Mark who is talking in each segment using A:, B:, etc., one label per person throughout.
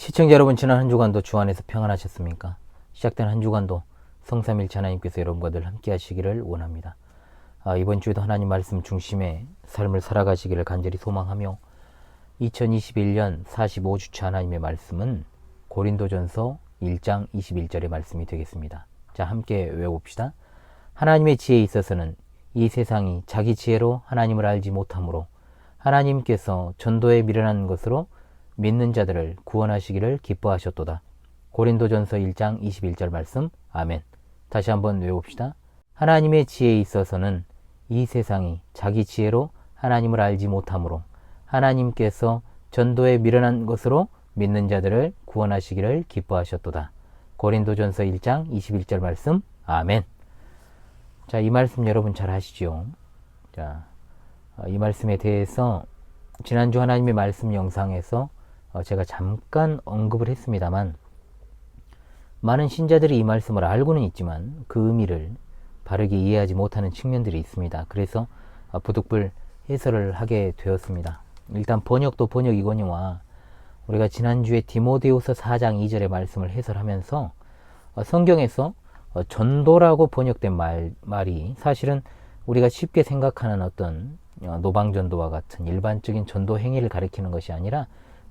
A: 시청자 여러분, 지난 한 주간도 주 안에서 평안하셨습니까? 시작된 한 주간도 성삼일체 하나님께서 여러분과 늘 함께 하시기를 원합니다. 이번 주에도 하나님 말씀 중심의 삶을 살아가시기를 간절히 소망하며 2021년 45주차 하나님의 말씀은 고린도전서 1장 21절의 말씀이 되겠습니다. 자, 함께 외워봅시다. 하나님의 지혜에 있어서는 이 세상이 자기 지혜로 하나님을 알지 못하므로 하나님께서 전도에 미련한 것으로 믿는 자들을 구원하시기를 기뻐하셨도다. 고린도전서 1장 21절 말씀. 아멘. 다시 한번 외워봅시다. 하나님의 지혜에 있어서는 이 세상이 자기 지혜로 하나님을 알지 못하므로 하나님께서 전도에 미련한 것으로 믿는 자들을 구원하시기를 기뻐하셨도다. 고린도전서 1장 21절 말씀. 아멘. 자, 이 말씀 여러분 잘 아시죠? 자, 이 말씀에 대해서 지난주 하나님의 말씀 영상에서 제가 잠깐 언급을 했습니다만, 많은 신자들이 이 말씀을 알고는 있지만 그 의미를 바르게 이해하지 못하는 측면들이 있습니다. 그래서 부득불 해설을 하게 되었습니다. 일단 번역도 번역이거니와 우리가 지난주에 디모데후서 4장 2절의 말씀을 해설하면서 성경에서 전도라고 번역된 말이 사실은 우리가 쉽게 생각하는 어떤 노방전도와 같은 일반적인 전도 행위를 가리키는 것이 아니라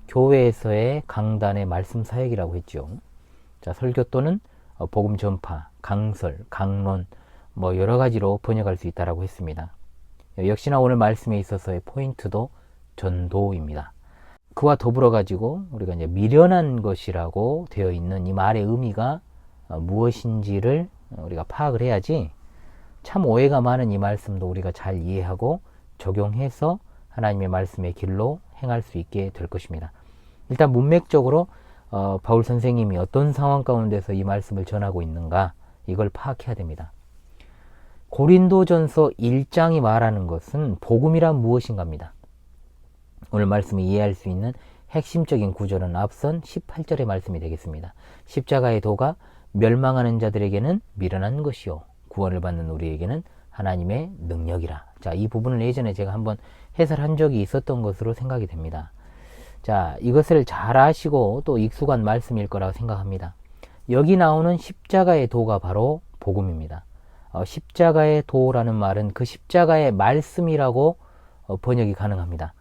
A: 교회에서의 강단의 말씀 사역이라고 했죠. 자, 설교 또는 복음 전파, 강설, 강론, 여러 가지로 번역할 수 있다라고 했습니다. 역시나 오늘 말씀에 있어서의 포인트도 전도입니다. 그와 더불어 가지고 우리가 이제 미련한 것이라고 되어 있는 이 말의 의미가 무엇인지를 우리가 파악을 해야지 참 오해가 많은 이 말씀도 우리가 잘 이해하고 적용해서 하나님의 말씀의 길로 행할 수 있게 될 것입니다. 일단 문맥적으로 바울 선생님이 어떤 상황 가운데서 이 말씀을 전하고 있는가, 이걸 파악해야 됩니다. 고린도전서 1장이 말하는 것은 복음이란 무엇인가입니다. 오늘 말씀을 이해할 수 있는 핵심적인 구절은 앞선 18절의 말씀이 되겠습니다. 십자가의 도가 멸망하는 자들에게는 미련한 것이요 구원을 받는 우리에게는 하나님의 능력이라. 자, 이 부분을 예전에 제가 한번 해설한 적이 있었던 것으로 생각이 됩니다. 자, 이것을 잘 아시고 또 익숙한 말씀일 거라고 생각합니다. 여기 나오는 십자가의 도가 바로 복음입니다. 십자가의 도라는 말은 그 십자가의 말씀이라고 번역이 가능합니다.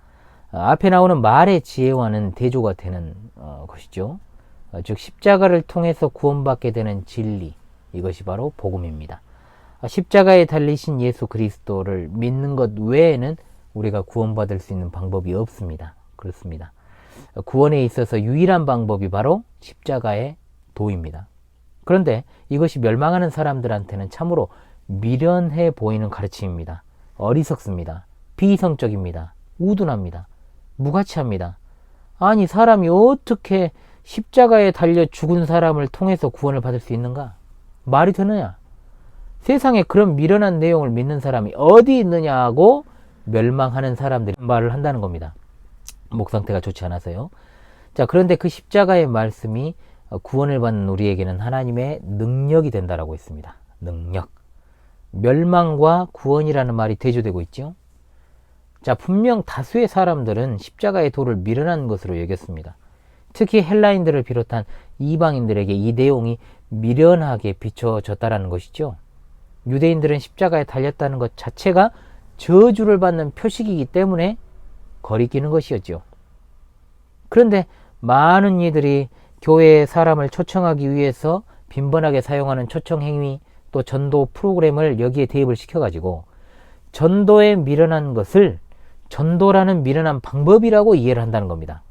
A: 앞에 나오는 말의 지혜와는 대조가 되는 것이죠. 즉 십자가를 통해서 구원받게 되는 진리, 이것이 바로 복음입니다. 십자가에 달리신 예수 그리스도를 믿는 것 외에는 우리가 구원받을 수 있는 방법이 없습니다. 그렇습니다. 구원에 있어서 유일한 방법이 바로 십자가의 도입니다. 그런데 이것이 멸망하는 사람들한테는 참으로 미련해 보이는 가르침입니다. 어리석습니다. 비이성적입니다. 우둔합니다. 무가치합니다. 아니, 사람이 어떻게 십자가에 달려 죽은 사람을 통해서 구원을 받을 수 있는가? 말이 되느냐? 세상에 그런 미련한 내용을 믿는 사람이 어디 있느냐고 멸망하는 사람들이 말을 한다는 겁니다. 목 상태가 좋지 않아서요. 자, 그런데 그 십자가의 말씀이 구원을 받는 우리에게는 하나님의 능력이 된다라고 했습니다. 능력. 멸망과 구원이라는 말이 대조되고 있죠. 자, 분명 다수의 사람들은 십자가의 도를 미련한 것으로 여겼습니다. 특히 헬라인들을 비롯한 이방인들에게 이 내용이 미련하게 비춰졌다라는 것이죠. 유대인들은 십자가에 달렸다는 것 자체가 저주를 받는 표식이기 때문에 거리끼는 것이었죠. 그런데 많은 이들이 교회에 사람을 초청하기 위해서 빈번하게 사용하는 초청 행위 또 전도 프로그램을 여기에 대입을 시켜가지고 전도에 미련한 것을 전도라는 미련한 방법이라고 이해를 한다는 겁니다.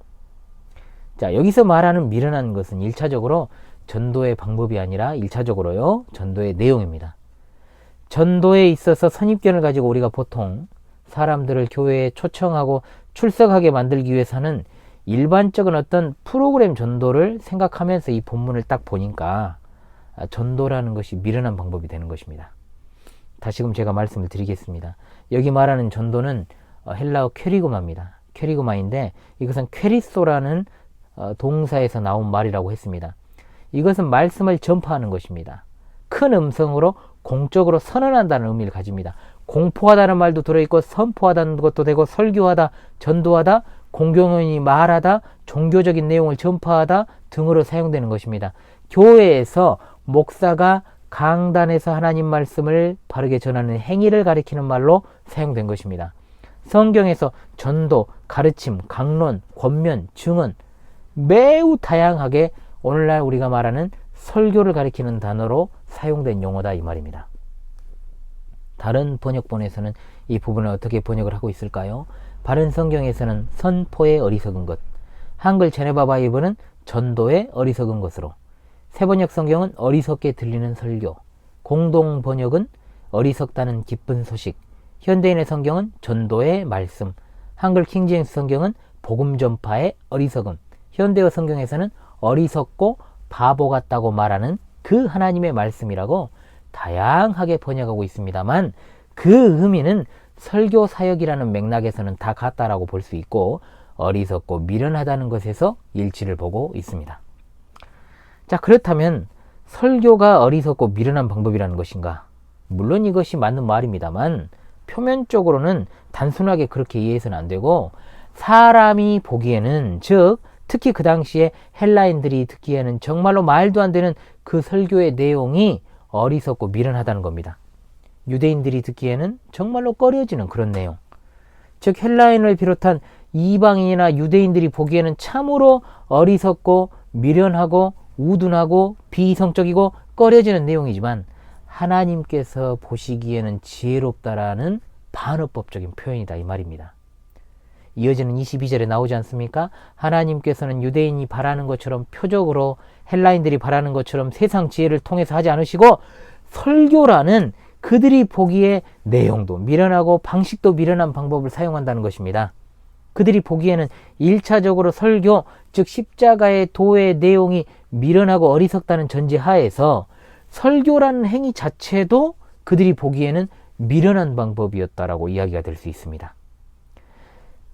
A: 자, 여기서 말하는 미련한 것은 1차적으로 전도의 방법이 아니라 1차적으로요, 전도의 내용입니다. 전도에 있어서 선입견을 가지고 우리가 보통 사람들을 교회에 초청하고 출석하게 만들기 위해서는 일반적인 어떤 프로그램 전도를 생각하면서 이 본문을 딱 보니까 전도라는 것이 미련한 방법이 되는 것입니다. 다시금 제가 말씀을 드리겠습니다. 여기 말하는 전도는 헬라어 퀘리고마입니다. 퀘리고마인데 이것은 퀘리소라는 동사에서 나온 말이라고 했습니다. 이것은 말씀을 전파하는 것입니다. 큰 음성으로 공적으로 선언한다는 의미를 가집니다. 공포하다는 말도 들어있고 선포하다는 것도 되고 설교하다, 전도하다, 공경원이 말하다, 종교적인 내용을 전파하다 등으로 사용되는 것입니다. 교회에서 목사가 강단에서 하나님 말씀을 바르게 전하는 행위를 가리키는 말로 사용된 것입니다. 성경에서 전도, 가르침, 강론, 권면, 증언 매우 다양하게 오늘날 우리가 말하는 설교를 가리키는 단어로 사용된 용어다 이 말입니다. 다른 번역본에서는 이 부분을 어떻게 번역을 하고 있을까요? 바른 성경에서는 선포의 어리석은 것, 한글 제네바 바이블은 전도의 어리석은 것으로, 새번역 성경은 어리석게 들리는 설교, 공동 번역은 어리석다는 기쁜 소식, 현대인의 성경은 전도의 말씀, 한글 킹제임스 성경은 복음 전파의 어리석음, 현대어 성경에서는 어리석고 바보 같다고 말하는 그 하나님의 말씀이라고 다양하게 번역하고 있습니다만, 그 의미는 설교 사역이라는 맥락에서는 다 같다라고 볼 수 있고, 어리석고 미련하다는 것에서 일치를 보고 있습니다. 자, 그렇다면 설교가 어리석고 미련한 방법이라는 것인가? 물론 이것이 맞는 말입니다만 표면적으로는 단순하게 그렇게 이해해서는 안 되고, 사람이 보기에는, 즉 특히 그 당시에 헬라인들이 듣기에는 정말로 말도 안 되는 그 설교의 내용이 어리석고 미련하다는 겁니다. 유대인들이 듣기에는 정말로 꺼려지는 그런 내용, 즉 헬라인을 비롯한 이방인이나 유대인들이 보기에는 참으로 어리석고 미련하고 우둔하고 비이성적이고 꺼려지는 내용이지만 하나님께서 보시기에는 지혜롭다라는 반어법적인 표현이다 이 말입니다. 이어지는 22절에 나오지 않습니까? 하나님께서는 유대인이 바라는 것처럼 표적으로, 헬라인들이 바라는 것처럼 세상 지혜를 통해서 하지 않으시고, 설교라는 그들이 보기에 내용도 미련하고 방식도 미련한 방법을 사용한다는 것입니다. 그들이 보기에는 1차적으로 설교, 즉 십자가의 도의 내용이 미련하고 어리석다는 전제하에서 설교라는 행위 자체도 그들이 보기에는 미련한 방법이었다라고 이야기가 될 수 있습니다.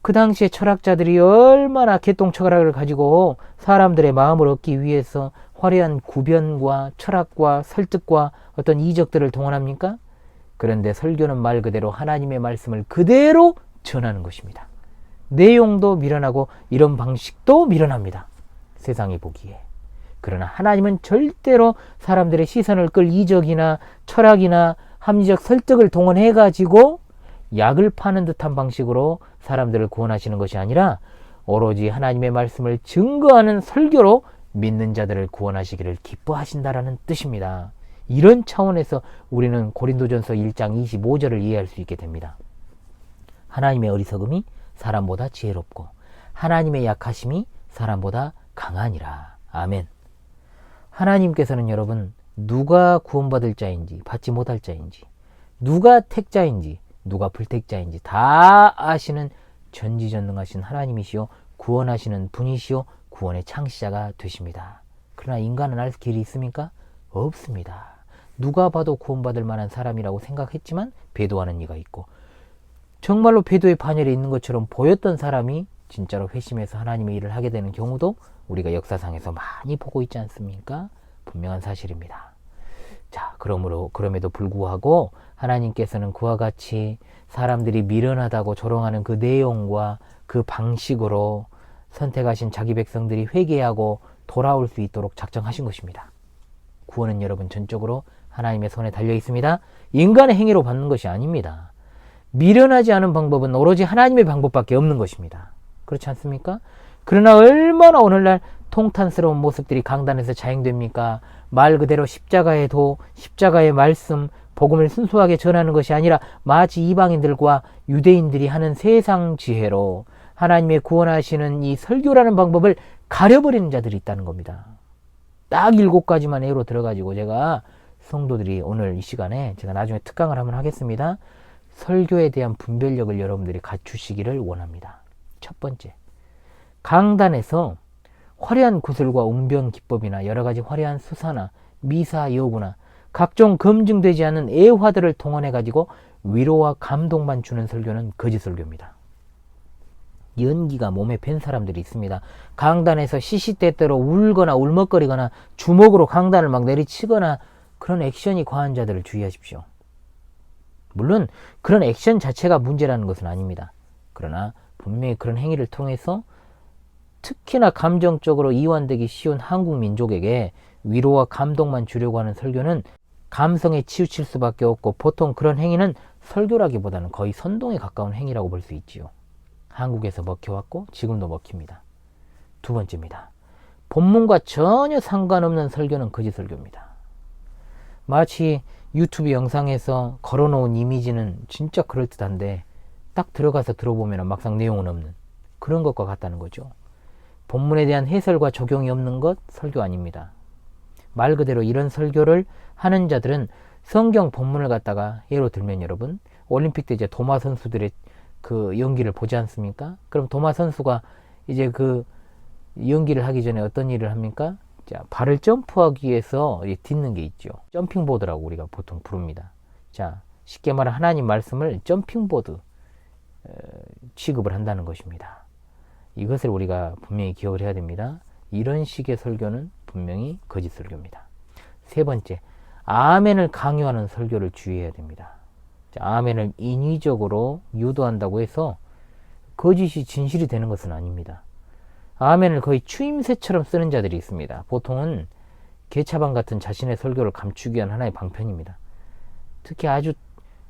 A: 그 당시에 철학자들이 얼마나 개똥철학을 가지고 사람들의 마음을 얻기 위해서 화려한 구변과 철학과 설득과 어떤 이적들을 동원합니까? 그런데 설교는 말 그대로 하나님의 말씀을 그대로 전하는 것입니다. 내용도 미련하고 이런 방식도 미련합니다, 세상이 보기에. 그러나 하나님은 절대로 사람들의 시선을 끌 이적이나 철학이나 합리적 설득을 동원해 가지고 약을 파는 듯한 방식으로 사람들을 구원하시는 것이 아니라 오로지 하나님의 말씀을 증거하는 설교로 믿는 자들을 구원하시기를 기뻐하신다라는 뜻입니다. 이런 차원에서 우리는 고린도전서 1장 25절을 이해할 수 있게 됩니다. 하나님의 어리석음이 사람보다 지혜롭고 하나님의 약하심이 사람보다 강하니라. 아멘. 하나님께서는 여러분, 누가 구원받을 자인지 받지 못할 자인지, 누가 택자인지 누가 불택자인지 다 아시는 전지전능하신 하나님이시오, 구원하시는 분이시오, 구원의 창시자가 되십니다. 그러나 인간은 알 길이 있습니까? 없습니다. 누가 봐도 구원받을 만한 사람이라고 생각했지만 배도하는 이가 있고, 정말로 배도의 반열에 있는 것처럼 보였던 사람이 진짜로 회심해서 하나님의 일을 하게 되는 경우도 우리가 역사상에서 많이 보고 있지 않습니까? 분명한 사실입니다. 자, 그럼에도 불구하고 하나님께서는 그와 같이 사람들이 미련하다고 조롱하는 그 내용과 그 방식으로 선택하신 자기 백성들이 회개하고 돌아올 수 있도록 작정하신 것입니다. 구원은 여러분 전적으로 하나님의 손에 달려 있습니다. 인간의 행위로 받는 것이 아닙니다. 미련하지 않은 방법은 오로지 하나님의 방법밖에 없는 것입니다. 그렇지 않습니까? 그러나 얼마나 오늘날 통탄스러운 모습들이 강단에서 자행됩니까? 말 그대로 십자가의 도, 십자가의 말씀, 복음을 순수하게 전하는 것이 아니라 마치 이방인들과 유대인들이 하는 세상 지혜로 하나님의 구원하시는 이 설교라는 방법을 가려버리는 자들이 있다는 겁니다. 딱 7가지만 예로 들어가지고 제가 성도들이 오늘 이 시간에 제가 나중에 특강을 한번 하겠습니다. 설교에 대한 분별력을 여러분들이 갖추시기를 원합니다. 첫 번째, 강단에서 화려한 구슬과 웅변 기법이나 여러 가지 화려한 수사나 미사 여구나 각종 검증되지 않은 애화들을 동원해가지고 위로와 감동만 주는 설교는 거짓 설교입니다. 연기가 몸에 밴 사람들이 있습니다. 강단에서 시시때때로 울거나 울먹거리거나 주먹으로 강단을 막 내리치거나 그런 액션이 과한 자들을 주의하십시오. 물론 그런 액션 자체가 문제라는 것은 아닙니다. 그러나 분명히 그런 행위를 통해서 특히나 감정적으로 이완되기 쉬운 한국 민족에게 위로와 감동만 주려고 하는 설교는 감성에 치우칠 수밖에 없고, 보통 그런 행위는 설교라기보다는 거의 선동에 가까운 행위라고 볼 수 있지요. 한국에서 먹혀왔고 지금도 먹힙니다. 두 번째입니다. 본문과 전혀 상관없는 설교는 거짓 설교입니다. 마치 유튜브 영상에서 걸어놓은 이미지는 진짜 그럴듯한데 딱 들어가서 들어보면 막상 내용은 없는 그런 것과 같다는 거죠. 본문에 대한 해설과 적용이 없는 것 설교 아닙니다. 말 그대로 이런 설교를 하는 자들은 성경 본문을 갖다가 예로 들면, 여러분 올림픽 때 이제 도마 선수들의 그 연기를 보지 않습니까? 그럼 도마 선수가 이제 그 연기를 하기 전에 어떤 일을 합니까? 자, 발을 점프하기 위해서 딛는 게 있죠. 점핑보드라고 우리가 보통 부릅니다. 자, 쉽게 말해 하나님 말씀을 점핑보드 취급을 한다는 것입니다. 이것을 우리가 분명히 기억을 해야 됩니다. 이런 식의 설교는 분명히 거짓 설교입니다. 세 번째, 아멘을 강요하는 설교를 주의해야 됩니다. 자, 아멘을 인위적으로 유도한다고 해서 거짓이 진실이 되는 것은 아닙니다. 아멘을 거의 추임새처럼 쓰는 자들이 있습니다. 보통은 개차반 같은 자신의 설교를 감추기 위한 하나의 방편입니다. 특히 아주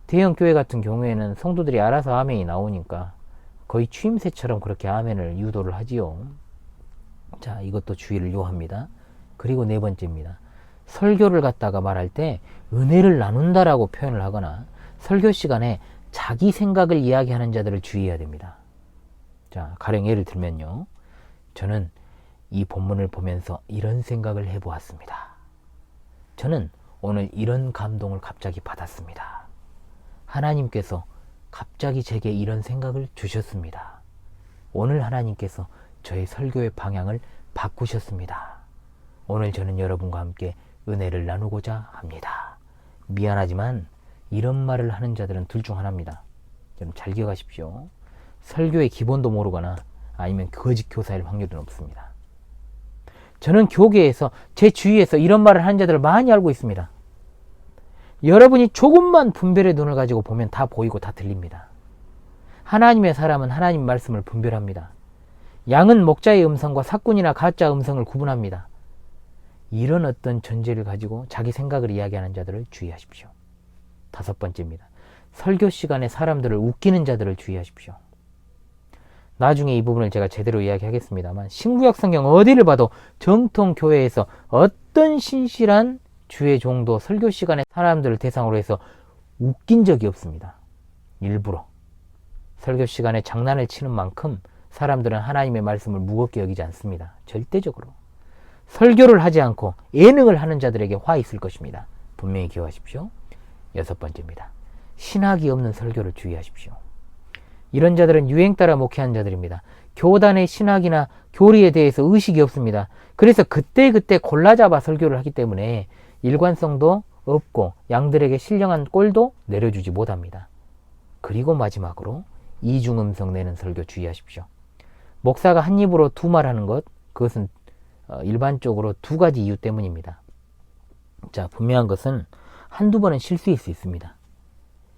A: 대형 교회 같은 경우에는 성도들이 알아서 아멘이 나오니까 거의 추임새처럼 그렇게 아멘을 유도를 하지요. 자, 이것도 주의를 요합니다. 그리고 네 번째입니다. 설교를 갖다가 말할 때 은혜를 나눈다라고 표현을 하거나 설교 시간에 자기 생각을 이야기하는 자들을 주의해야 됩니다. 자, 가령 예를 들면요. 저는 이 본문을 보면서 이런 생각을 해보았습니다. 저는 오늘 이런 감동을 갑자기 받았습니다. 하나님께서 갑자기 제게 이런 생각을 주셨습니다. 오늘 하나님께서 저의 설교의 방향을 바꾸셨습니다. 오늘 저는 여러분과 함께 은혜를 나누고자 합니다. 미안하지만 이런 말을 하는 자들은 둘 중 하나입니다. 여러분 잘 기억하십시오. 설교의 기본도 모르거나 아니면 거짓 교사일 확률은 없습니다. 저는 교계에서 제 주위에서 이런 말을 하는 자들을 많이 알고 있습니다. 여러분이 조금만 분별의 눈을 가지고 보면 다 보이고 다 들립니다. 하나님의 사람은 하나님 말씀을 분별합니다. 양은 목자의 음성과 사꾼이나 가짜 음성을 구분합니다. 이런 어떤 전제를 가지고 자기 생각을 이야기하는 자들을 주의하십시오. 다섯 번째입니다. 설교 시간에 사람들을 웃기는 자들을 주의하십시오. 나중에 이 부분을 제가 제대로 이야기하겠습니다만, 신구약 성경 어디를 봐도 정통 교회에서 어떤 신실한 주의 종도 설교 시간에 사람들을 대상으로 해서 웃긴 적이 없습니다. 일부러 설교 시간에 장난을 치는 만큼 사람들은 하나님의 말씀을 무겁게 여기지 않습니다. 절대적으로 설교를 하지 않고 예능을 하는 자들에게 화 있을 것입니다. 분명히 기억하십시오. 여섯 번째입니다. 신학이 없는 설교를 주의하십시오. 이런 자들은 유행 따라 목회하는 자들입니다. 교단의 신학이나 교리에 대해서 의식이 없습니다. 그래서 그때그때 골라잡아 설교를 하기 때문에 일관성도 없고 양들에게 신령한 꼴도 내려주지 못합니다. 그리고 마지막으로 이중음성 내는 설교 주의하십시오. 목사가 한 입으로 두 말 하는 것, 그것은 일반적으로 두 가지 이유 때문입니다. 자, 분명한 것은 한두 번은 실수일 수 있습니다.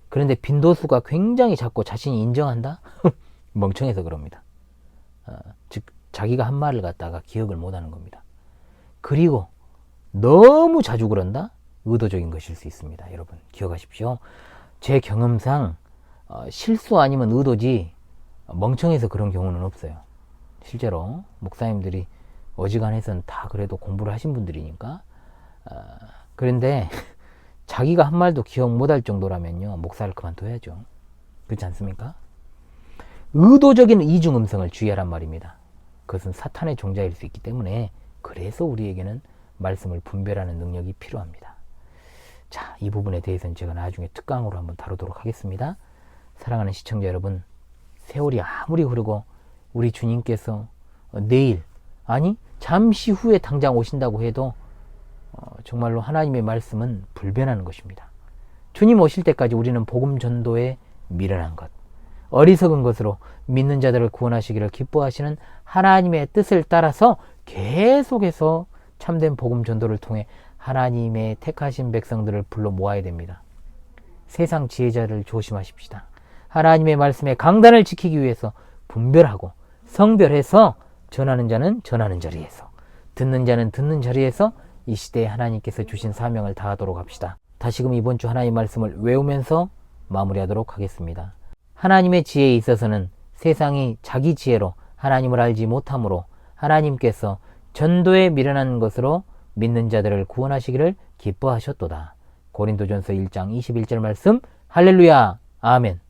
A: 그런데 빈도수가 굉장히 작고 자신이 인정한다? 멍청해서 그럽니다. 즉 자기가 한 말을 갖다가 기억을 못하는 겁니다. 그리고 너무 자주 그런다? 의도적인 것일 수 있습니다. 여러분 기억하십시오. 제 경험상 실수 아니면 의도지 멍청해서 그런 경우는 없어요. 실제로 목사님들이 어지간해서는 다 그래도 공부를 하신 분들이니까. 그런데 자기가 한 말도 기억 못할 정도라면요, 목사를 그만둬야죠. 그렇지 않습니까? 의도적인 이중음성을 주의하란 말입니다. 그것은 사탄의 종자일 수 있기 때문에, 그래서 우리에게는 말씀을 분별하는 능력이 필요합니다. 자, 이 부분에 대해서는 제가 나중에 특강으로 한번 다루도록 하겠습니다. 사랑하는 시청자 여러분, 세월이 아무리 흐르고 우리 주님께서 내일, 아니 잠시 후에 당장 오신다고 해도 정말로 하나님의 말씀은 불변하는 것입니다. 주님 오실 때까지 우리는 복음 전도에 미련한 것, 어리석은 것으로 믿는 자들을 구원하시기를 기뻐하시는 하나님의 뜻을 따라서 계속해서 참된 복음 전도를 통해 하나님의 택하신 백성들을 불러 모아야 됩니다. 세상 지혜자를 조심하십시다. 하나님의 말씀의 강단을 지키기 위해서 분별하고 성별해서 전하는 자는 전하는 자리에서, 듣는 자는 듣는 자리에서 이 시대에 하나님께서 주신 사명을 다하도록 합시다. 다시금 이번 주 하나님 말씀을 외우면서 마무리하도록 하겠습니다. 하나님의 지혜에 있어서는 세상이 자기 지혜로 하나님을 알지 못하므로 하나님께서 전도에 미련한 것으로 믿는 자들을 구원하시기를 기뻐하셨도다. 고린도전서 1장 21절 말씀. 할렐루야. 아멘.